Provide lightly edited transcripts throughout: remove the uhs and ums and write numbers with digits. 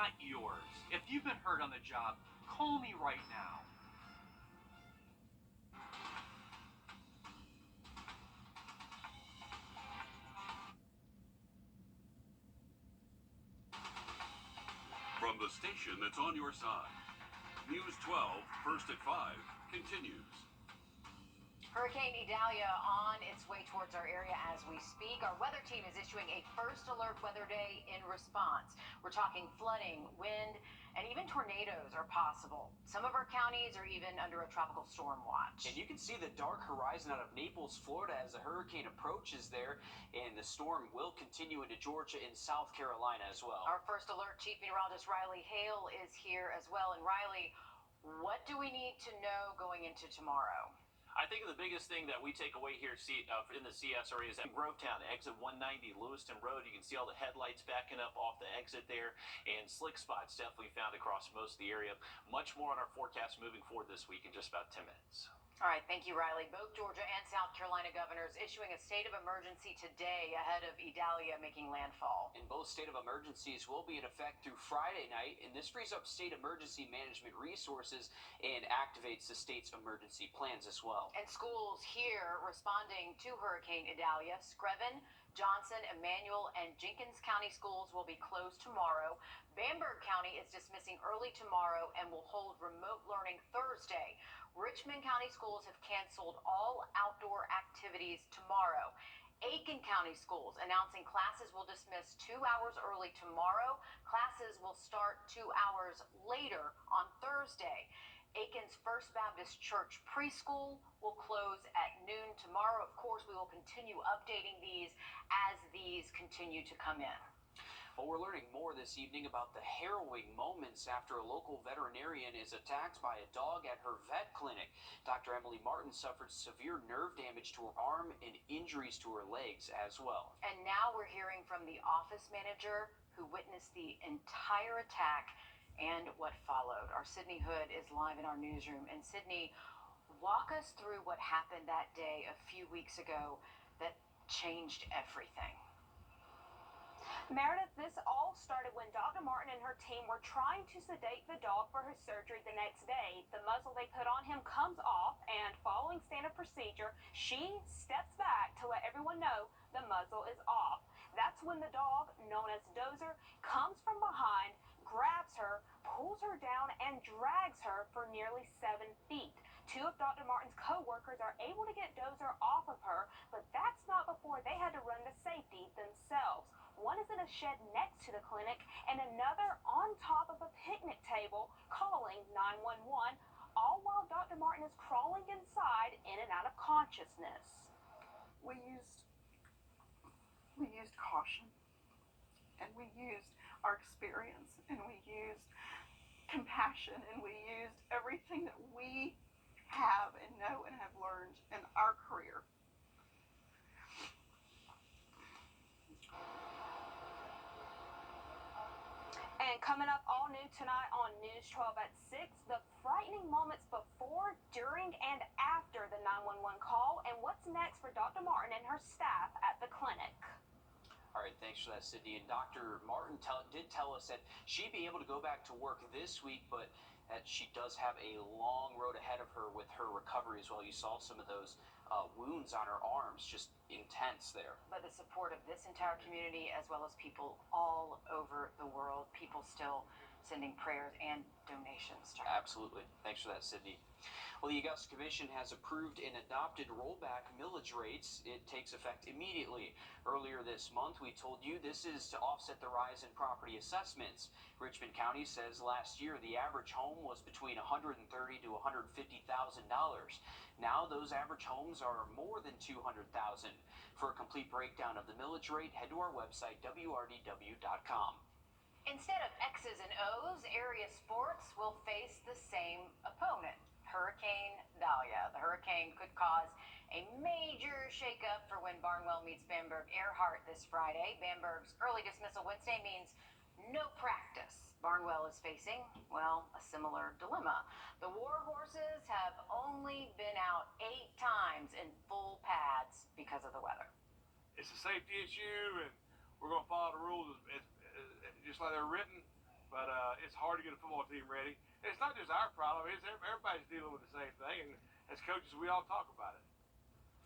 not yours. If you've been hurt on the job, call me right now. From the station that's on your side, News 12, first at 5, continues. Hurricane Idalia on its way towards our area as we speak. Our weather team is issuing a first alert weather day in response. We're talking flooding, wind, and even tornadoes are possible. Some of our counties are even under a tropical storm watch. And you can see the dark horizon out of Naples, Florida as the hurricane approaches there, and the storm will continue into Georgia and South Carolina as well. Our first alert Chief Meteorologist Riley Hale is here as well. And Riley, what do we need to know going into tomorrow? I think the biggest thing that we take away here in the CS area is at Grovetown, exit 190, Lewiston Road. You can see all the headlights backing up off the exit there, and slick spots definitely found across most of the area. Much more on our forecast moving forward this week in just about 10 minutes. All right, thank you, Riley. Both Georgia and South Carolina governors issuing a state of emergency today ahead of Idalia making landfall. And both state of emergencies will be in effect through Friday night, and this frees up state emergency management resources and activates the state's emergency plans as well. And schools here responding to Hurricane Idalia, Screven, Johnson, Emmanuel, and Jenkins County schools will be closed tomorrow. Bamberg County is dismissing early tomorrow and will hold remote learning Thursday. Richmond County schools have canceled all outdoor activities tomorrow. Aiken County schools announcing classes will dismiss 2 hours early tomorrow. Classes will start 2 hours later on Thursday. Aiken's First Baptist Church preschool will close at noon tomorrow. Of course, we will continue updating these as these continue to come in. Well, we're learning more this evening about the harrowing moments after a local veterinarian is attacked by a dog at her vet clinic. Dr. Emily Martin suffered severe nerve damage to her arm and injuries to her legs as well. And now we're hearing from the office manager who witnessed the entire attack and what followed. Our Sydney Hood is live in our newsroom. And Sydney, walk us through what happened that day a few weeks ago that changed everything. Meredith, this all started when Dr. Martin and her team were trying to sedate the dog for his surgery the next day. The muzzle they put on him comes off, and following standard procedure, she steps back to let everyone know the muzzle is off. That's when the dog, known as Dozer, comes from behind, grabs her, pulls her down, and drags her for nearly 7 feet. Two of Dr. Martin's co-workers are able to get Dozer off of her, but that's not before they had to run to safety themselves. One is in a shed next to the clinic, and another on top of a picnic table, calling 911, all while Dr. Martin is crawling inside, in and out of consciousness. We used caution, and we used our experience, and we used compassion, and we used everything that we have and know and have learned in our career. And coming up all new tonight on News 12 at 6, the frightening moments before, during, and after the 911 call, and what's next for Dr. Martin and her staff at the clinic. All right, thanks for that, Sydney. And Dr. Martin did tell us that she'd be able to go back to work this week, but that she does have a long road ahead of her with her recovery as well. You saw some of those wounds on her arms, just intense there. But the support of this entire community, as well as people all over the world, people still sending prayers and donations to her. Absolutely. Thanks for that, Sydney. Well, the Augusta Commission has approved and adopted rollback millage rates. It takes effect immediately. Earlier this month, we told you this is to offset the rise in property assessments. Richmond County says last year the average home was between $130,000 to $150,000. Now those average homes are more than $200,000. For a complete breakdown of the millage rate, head to our website, wrdw.com. Instead of X's and O's, area sports will face the same opponent, Hurricane Idalia. The hurricane could cause a major shakeup for when Barnwell meets Bamberg Earhart this Friday. Bamberg's early dismissal Wednesday means no practice. Barnwell is facing, well, a similar dilemma. The War Horses have only been out 8 times in full pads because of the weather. It's a safety issue, and we're going to follow the rules just like they're written. but it's hard to get a football team ready. And it's not just our problem; it's everybody's dealing with the same thing. And as coaches, we all talk about it.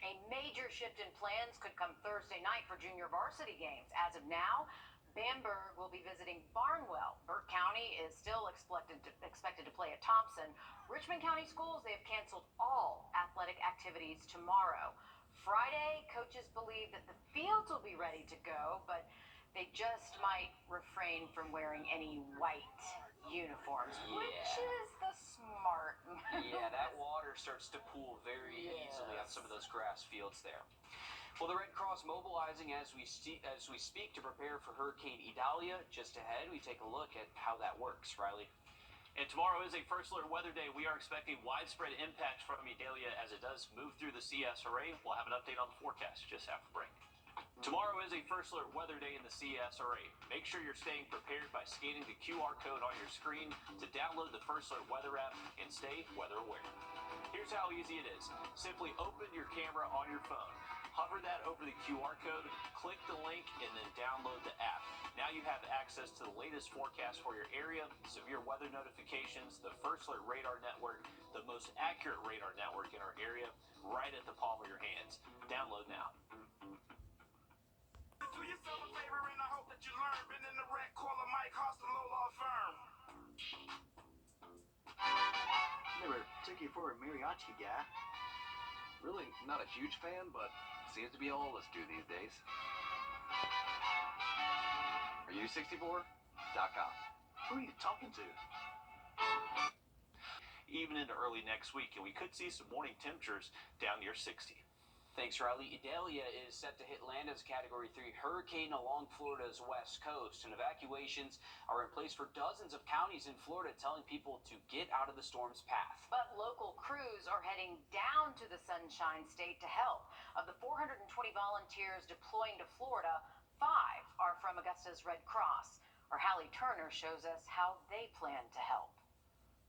A major shift in plans could come Thursday night for junior varsity games. As of now, Bamberg will be visiting Barnwell. Burke County is still expected to play at Thompson. Richmond County Schools, they have canceled all athletic activities tomorrow. Friday, coaches believe that the fields will be ready to go, but they just might refrain from wearing any white uniforms, which is the smart move. Yeah, that water starts to pool very easily on some of those grass fields there. Well, the Red Cross mobilizing as we speak to prepare for Hurricane Idalia. Just ahead, we take a look at how that works. Riley. And tomorrow is a first alert weather day. We are expecting widespread impact from Idalia as it does move through the CSRA. We'll have an update on the forecast just after break. Tomorrow is a first alert weather day in the CSRA. Make sure you're staying prepared by scanning the QR code on your screen to download the First Alert weather app and stay weather aware. Here's how easy it is. Simply open your camera on your phone. Hover that over the QR code, click the link, and then download the app. Now you have access to the latest forecast for your area, severe weather notifications, the First Alert radar network, the most accurate radar network in our area, right at the palm of your hands. Download now. Do yourself a favor and I hope that you learn. Been in the wreck, call a Mike Hostelo Law Firm. Never took you for a mariachi guy. Really not a huge fan, but seems to be all of us do these days. Are you 64.com? Who are you talking to? Even into early next week, and we could see some morning temperatures down near 60. Thanks, Riley. Idalia is set to hit land as a Category 3 hurricane along Florida's west coast, and evacuations are in place for dozens of counties in Florida, telling people to get out of the storm's path. But local crews are heading down to the Sunshine State to help. Of the 420 volunteers deploying to Florida, 5 are from Augusta's Red Cross. Our Hallie Turner shows us how they plan to help.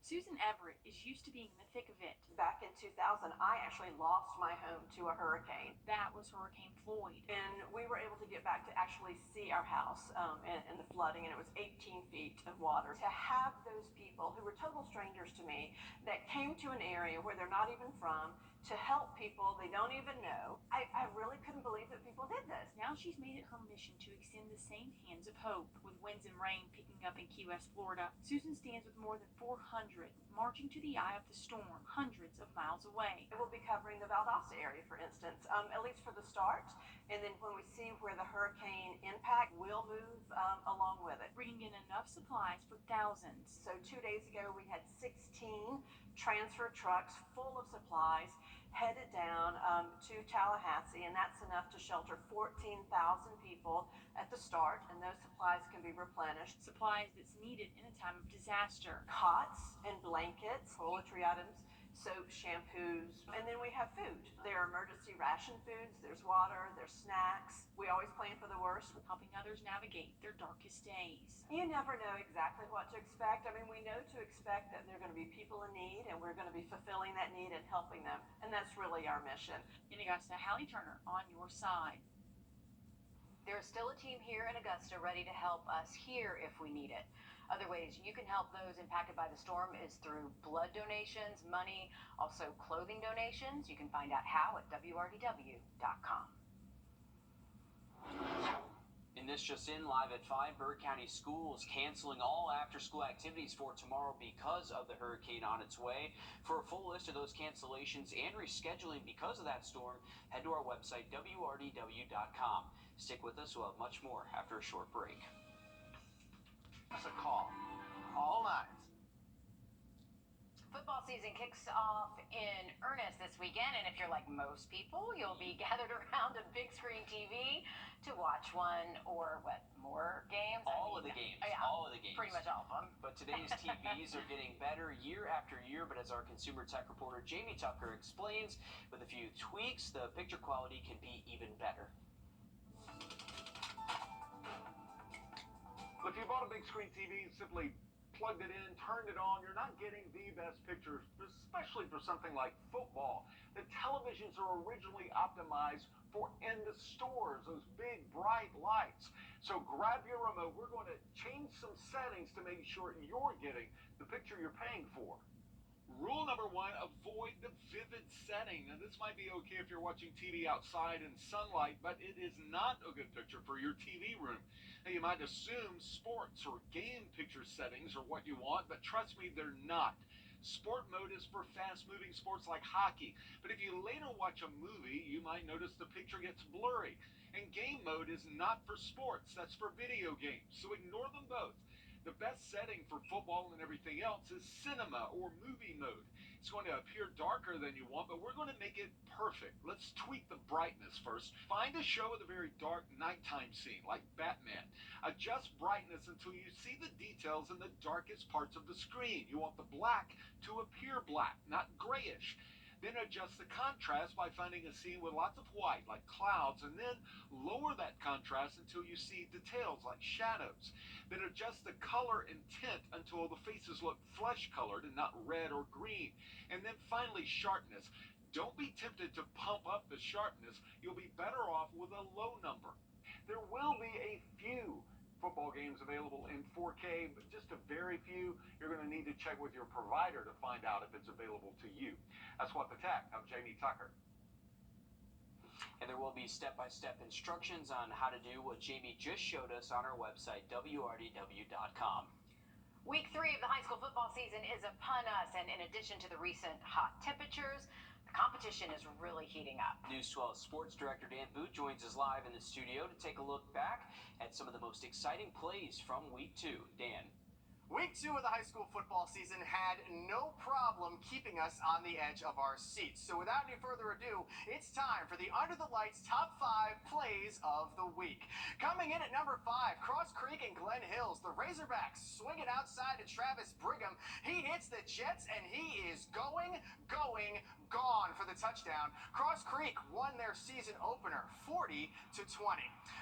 Susan Everett is used to being in the thick of it. Back in 2000, I actually lost my home to a hurricane. That was Hurricane Floyd. And we were able to get back to actually see our house in the flooding, and it was 18 feet of water. To have those people who were total strangers to me that came to an area where they're not even from to help people they don't even know, I really couldn't believe that people did this. Now she's made it her mission to extend the same hands of hope. With winds and rain picking up in Key West, Florida, Susan stands with more than 400 marching to the eye of the storm, hundreds of miles away. We'll be covering the Valdosta area, for instance, at least for the start. And then when we see where the hurricane impact, we'll move along with it. Bringing in enough supplies for thousands. So 2 days ago, we had 16 transfer trucks full of supplies headed down to Tallahassee, and that's enough to shelter 14,000 people at the start, and those supplies can be replenished. Supplies that's needed in a time of disaster. Cots and blankets, toiletry items, soap, shampoos, and then we have food. There are emergency ration foods, there's water, there's snacks. We always plan for the worst. Helping others navigate their darkest days. You never know exactly what to expect. I mean, we know to expect that there are going to be people in need, and we're going to be fulfilling that need and helping them. And that's really our mission. In Augusta, Hallie Turner on your side. There's still a team here in Augusta ready to help us here if we need it. Other ways you can help those impacted by the storm is through blood donations, money, also clothing donations. You can find out how at Wrdw.com. And this just in, live at 5, Burke County Schools canceling all after-school activities for tomorrow because of the hurricane on its way. For a full list of those cancellations and rescheduling because of that storm, head to our website, Wrdw.com. Stick with us, we'll have much more after a short break. That's a call. All night. Football season kicks off in earnest this weekend, and if you're like most people, you'll be gathered around a big screen TV to watch one or more games? All of the games. Pretty much all of them. But today's TVs are getting better year after year, but as our consumer tech reporter Jamie Tucker explains, with a few tweaks, the picture quality can be even better. If you bought a big screen TV, simply plugged it in, turned it on, you're not getting the best pictures, especially for something like football. The televisions are originally optimized for in the stores, those big bright lights. So grab your remote. We're going to change some settings to make sure you're getting the picture you're paying for. Rule number 1, avoid the vivid setting. Now, this might be okay if you're watching TV outside in sunlight, but it is not a good picture for your TV room. Now, you might assume sports or game picture settings are what you want, but trust me, they're not. Sport mode is for fast-moving sports like hockey, but if you later watch a movie, you might notice the picture gets blurry. And game mode is not for sports, that's for video games, so ignore them both. The best setting for football and everything else is cinema or movie mode. It's going to appear darker than you want, but we're going to make it perfect. Let's tweak the brightness first. Find a show with a very dark nighttime scene, like Batman. Adjust brightness until you see the details in the darkest parts of the screen. You want the black to appear black, not grayish. Then adjust the contrast by finding a scene with lots of white, like clouds, and then lower that contrast until you see details like shadows. Then adjust the color and tint until the faces look flesh-colored and not red or green. And then finally, sharpness. Don't be tempted to pump up the sharpness. You'll be better off with a low number. There will be a few football games available in 4K, but just a very few. You're going to need to check with your provider to find out if it's available to you. That's What the Tech. I'm Jamie Tucker. And there will be step-by-step instructions on how to do what Jamie just showed us on our website, wrdw.com. Week 3 of the high school football season is upon us, and in addition to the recent hot temperatures, the competition is really heating up. News 12 Sports Director Dan Boot joins us live in the studio to take a look back at some of the most exciting plays from Week 2. Dan. Week 2 of the high school football season had no problem keeping us on the edge of our seats. So without any further ado, it's time for the Under the Lights top 5 plays of the week. Coming in at number 5, Cross Creek and Glen Hills. The Razorbacks swing it outside to Travis Brigham. He hits the Jets and he is gone for the touchdown. Cross Creek won their season opener 40-20.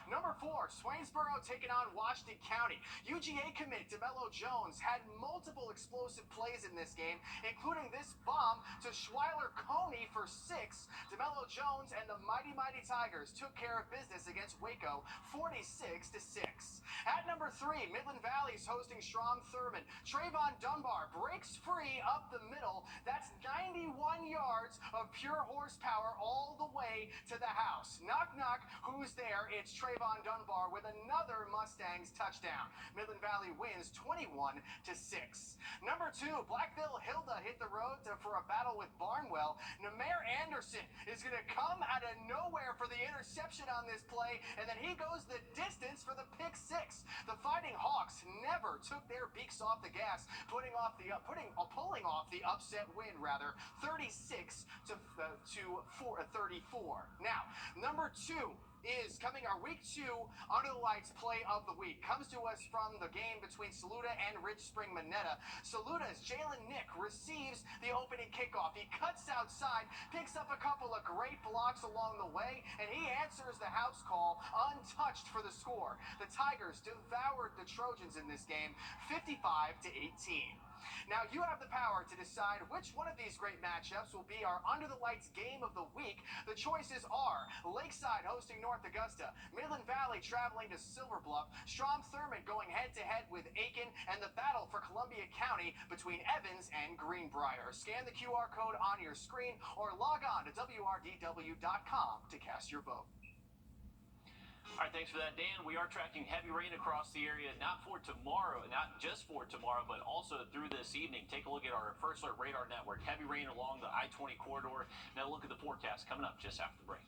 Number 4, Swainsboro taking on Washington County. UGA commit DeMello Jones had multiple explosive plays in this game, including this bomb to Schuyler Coney for 6. DeMello Jones and the Mighty Tigers took care of business against Waco 46-6. At number 3, Midland Valley's hosting Strom Thurmond. Trayvon Dunbar breaks free up the middle. That's 91 yards of pure horsepower all the way to the house. Knock, knock, who's there? It's Trayvon Dunbar with another Mustangs touchdown. Midland Valley wins 21-6. Number 2, Blackville Hilda hit the road for a battle with Barnwell. Nameer Anderson is going to come out of nowhere for the interception on this play, and then he goes the distance for the pick 6. The Fighting Hawks never took their beaks off the gas, pulling off the upset win, 36-34. Now, number 2 is coming. Our Week 2 Under the Lights play of the week comes to us from the game between Saluda and Ridge Spring Monetta. Saluda's Jalen Nick receives the opening kickoff. He cuts outside, picks up a couple of great blocks along the way, and he answers the house call untouched for the score. The Tigers devoured the Trojans in this game 55-18. Now, you have the power to decide which one of these great matchups will be our Under the Lights game of the week. The choices are Lakeside hosting North Augusta, Midland Valley traveling to Silver Bluff, Strom Thurmond going head-to-head with Aiken, and the battle for Columbia County between Evans and Greenbrier. Scan the QR code on your screen or log on to wrdw.com to cast your vote. All right, thanks for that, Dan. We are tracking heavy rain across the area, not just for tomorrow, but also through this evening. Take a look at our First Alert Radar Network. Heavy rain along the I-20 corridor. Now look at the forecast coming up just after the break.